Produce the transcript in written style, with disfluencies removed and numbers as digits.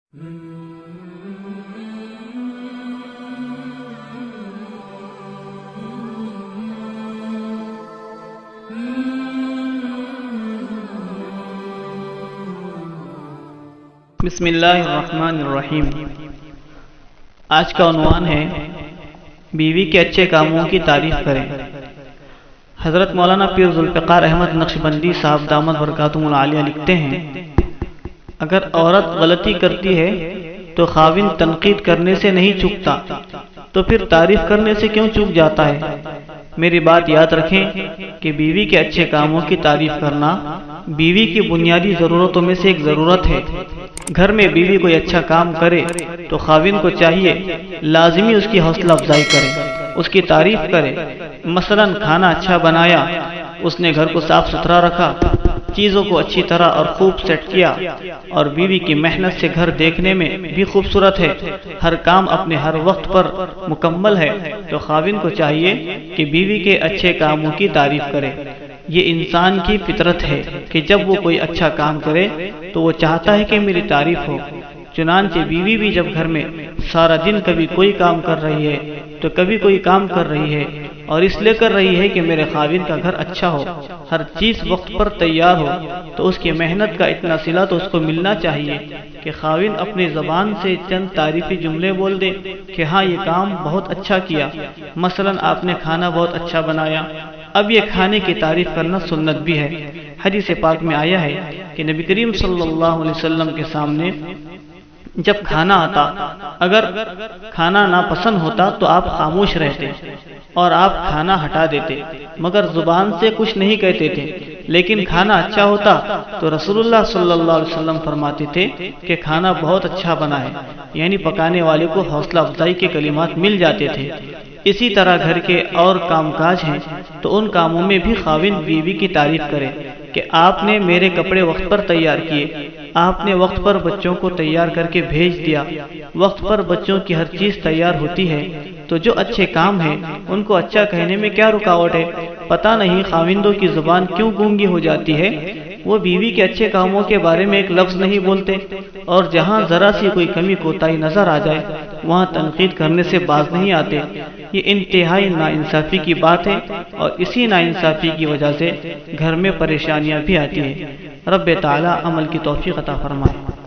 بسم اللہ الرحمن الرحیم۔ آج کا عنوان ہے بیوی کے اچھے کاموں کی تعریف کریں۔ حضرت مولانا پیر ذوالفقار احمد نقشبندی صاحب دامت برکاتہم العالیہ لکھتے ہیں، اگر عورت غلطی کرتی ہے تو خاوند تنقید کرنے سے نہیں چوکتا تو پھر تعریف کرنے سے کیوں چوک جاتا ہے؟ میری بات یاد رکھیں کہ بیوی کے اچھے کاموں کی تعریف کرنا بیوی کی بنیادی ضرورتوں میں سے ایک ضرورت ہے۔ گھر میں بیوی کوئی اچھا کام کرے تو خاوند کو چاہیے لازمی اس کی حوصلہ افزائی کرے، اس کی تعریف کرے۔ مثلا کھانا اچھا بنایا، اس نے گھر کو صاف ستھرا رکھا، چیزوں کو اچھی طرح اور خوب سیٹ کیا، اور بیوی کی محنت سے گھر دیکھنے میں بھی خوبصورت ہے، ہر کام اپنے ہر وقت پر مکمل ہے، تو خاوند کو چاہیے کہ بیوی کے اچھے کاموں کی تعریف کرے۔ یہ انسان کی فطرت ہے کہ جب وہ کوئی اچھا کام کرے تو وہ چاہتا ہے کہ میری تعریف ہو۔ چنانچہ بیوی بھی جب گھر میں سارا دن کبھی کوئی کام کر رہی ہے تو کبھی کوئی کام کر رہی ہے، اور اس لیے کر رہی ہے کہ میرے خاوند کا گھر اچھا ہو، ہر چیز وقت پر تیار ہو، تو اس کی محنت کا اتنا صلہ تو اس کو ملنا چاہیے کہ خاوند اپنی زبان سے چند تعریفی جملے بول دے کہ ہاں یہ کام بہت اچھا کیا۔ مثلا آپ نے کھانا بہت اچھا بنایا۔ اب یہ کھانے کی تعریف کرنا سنت بھی ہے۔ حدیث پاک میں آیا ہے کہ نبی کریم صلی اللہ علیہ وسلم کے سامنے جب کھانا آتا، اگر کھانا ناپسند ہوتا تو آپ خاموش رہتے اور آپ کھانا ہٹا دیتے، مگر زبان سے کچھ نہیں کہتے تھے۔ لیکن کھانا اچھا ہوتا تو رسول اللہ صلی اللہ علیہ وسلم فرماتے تھے کہ کھانا بہت اچھا بنا ہے، یعنی پکانے والے کو حوصلہ افزائی کے کلمات مل جاتے تھے۔ اسی طرح گھر کے اور کام کاج ہیں تو ان کاموں میں بھی خاوند بیوی کی تعریف کرے کہ آپ نے میرے کپڑے وقت پر تیار کیے، آپ نے وقت پر بچوں کو تیار کر کے بھیج دیا۔ وقت پر بچوں کی ہر چیز تیار ہوتی ہے تو جو اچھے کام ہیں ان کو اچھا کہنے میں کیا رکاوٹ ہے؟ پتہ نہیں خاوندوں کی زبان کیوں گونگی ہو جاتی ہے، وہ بیوی کے اچھے کاموں کے بارے میں ایک لفظ نہیں بولتے، اور جہاں ذرا سی کوئی کمی کوتاہی نظر آ جائے وہاں تنقید کرنے سے باز نہیں آتے۔ یہ انتہائی ناانصافی کی بات ہے، اور اسی ناانصافی کی وجہ سے گھر میں پریشانیاں بھی آتی ہیں۔ رب تعالی عمل کی توفیق عطا فرمائے۔